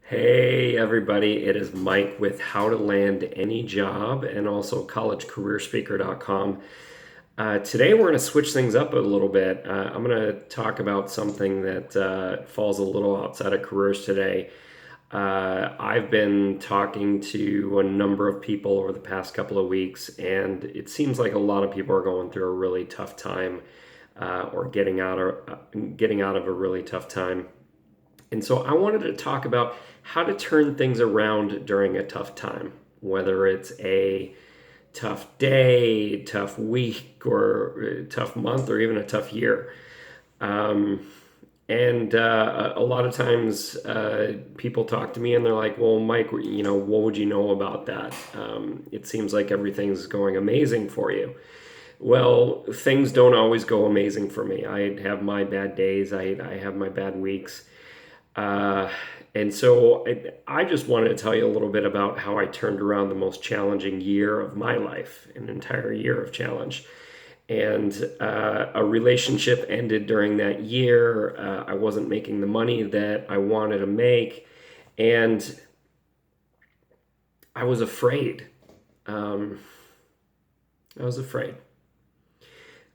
Hey everybody, it is Mike with How to Land Any Job and also collegecareerspeaker.com. Today we're going to switch things up a little bit. I'm going to talk about something that falls a little outside of careers today. I've been talking to a number of people over the past couple of weeks, and it seems like a lot of people are going through a really tough time or getting out of a really tough time. And so I wanted to talk about how to turn things around during a tough time, whether it's a tough day, tough week, or a tough month, or even a tough year. Um, and a lot of times people talk to me and they're like, well, Mike, what would you know about that? It seems like everything's going amazing for you. Well, things don't always go amazing for me. I have my bad days, I have my bad weeks. Uh, and so I just wanted to tell you a little bit about how I turned around the most challenging year of my life, an entire year of challenge. And a relationship ended during that year. I wasn't making the money that I wanted to make. And I was afraid. Um, I was afraid.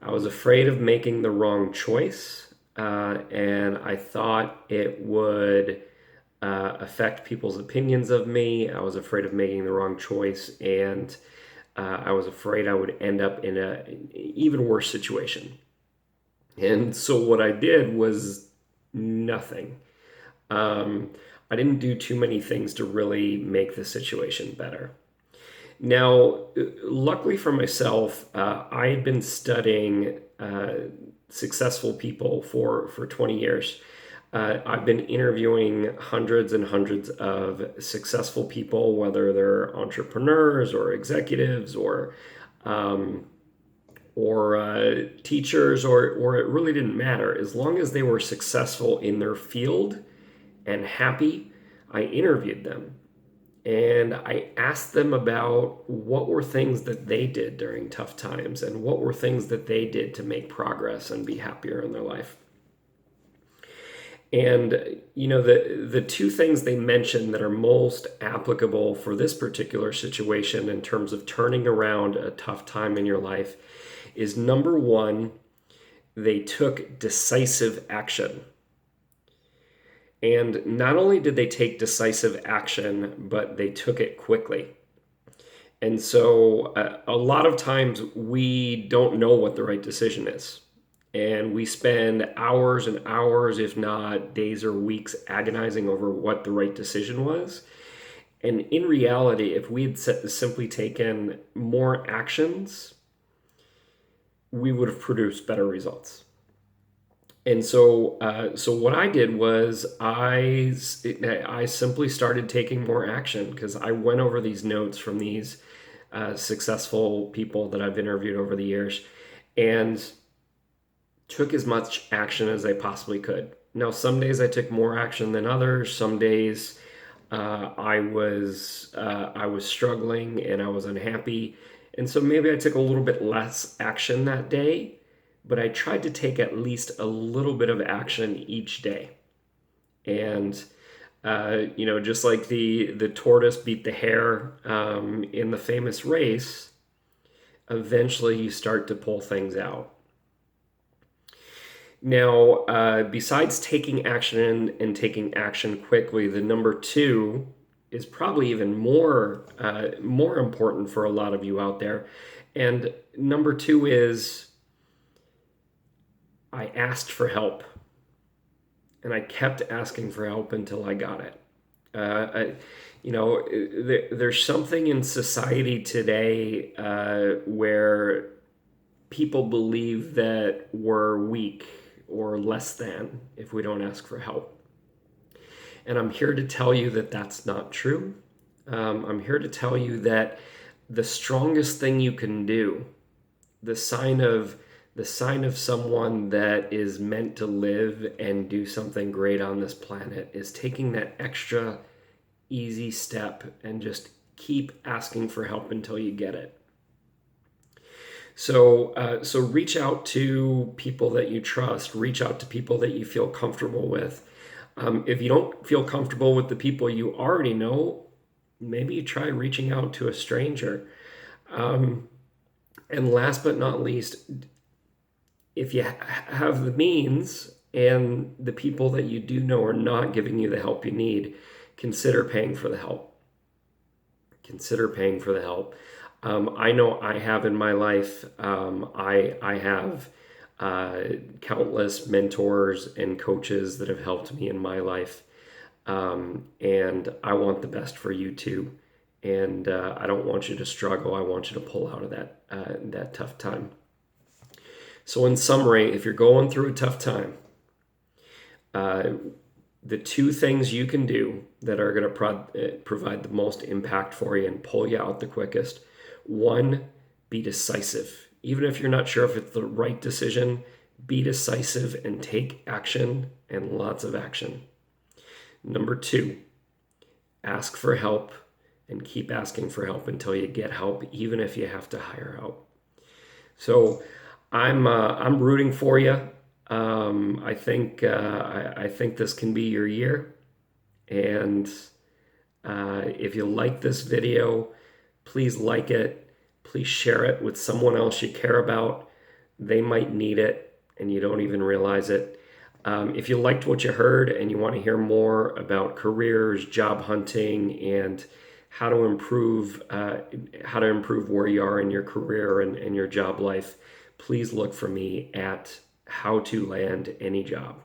I was afraid of making the wrong choice. And I thought it would affect people's opinions of me. I was afraid of making the wrong choice, and I was afraid I would end up in an even worse situation. And so what I did was nothing. Um, I didn't do too many things to really make the situation better. Now, luckily for myself, I had been studying successful people for 20 years. I've been interviewing hundreds and hundreds of successful people, whether they're entrepreneurs or executives um, or teachers, or it really didn't matter. As long as they were successful in their field and happy, I interviewed them. And I asked them about what were things that they did during tough times and what were things that they did to make progress and be happier in their life. And the two things they mentioned that are most applicable for this particular situation in terms of turning around a tough time in your life is number one, they took decisive action. And not only did they take decisive action, but they took it quickly. And so a lot of times we don't know what the right decision is. And we spend hours and hours, if not days or weeks, agonizing over what the right decision was. And in reality, if we had simply taken more actions, we would have produced better results. And so what I did was I simply started taking more action because I went over these notes from these successful people that I've interviewed over the years, and took as much action as I possibly could. Now, some days I took more action than others. Some days I was struggling and I was unhappy, and so maybe I took a little bit less action that day. But I tried to take at least a little bit of action each day, and just like the tortoise beat the hare in the famous race, eventually you start to pull things out. Now, besides taking action and taking action quickly, the number two is probably even more important for a lot of you out there. And number two is I asked for help, and I kept asking for help until I got it. There's something in society today where people believe that we're weak or less than if we don't ask for help. And I'm here to tell you that that's not true. I'm here to tell you that the strongest thing you can do, the sign of someone that is meant to live and do something great on this planet, is taking that extra easy step and just keep asking for help until you get it. So reach out to people that you trust. Reach out to people that you feel comfortable with. If you don't feel comfortable with the people you already know, maybe you try reaching out to a stranger. Um, and last but not least, if you have the means and the people that you do know are not giving you the help you need, consider paying for the help. Consider paying for the help. I know I have in my life. I have countless mentors and coaches that have helped me in my life, and I want the best for you too. And I don't want you to struggle. I want you to pull out of that tough time. So, in summary, if you're going through a tough time, uh, the two things you can do that are going to provide the most impact for you and pull you out the quickest: one, be decisive. Even if you're not sure if it's the right decision, be decisive and take action, and lots of action. Number two, ask for help and keep asking for help until you get help, even if you have to hire help. So I'm rooting for you. I think this can be your year. And if you like this video, please like it. Please share it with someone else you care about. They might need it, and you don't even realize it. If you liked what you heard and you want to hear more about careers, job hunting, and how to improve where you are in your career and your job life, please look for me at How to Land Any Job.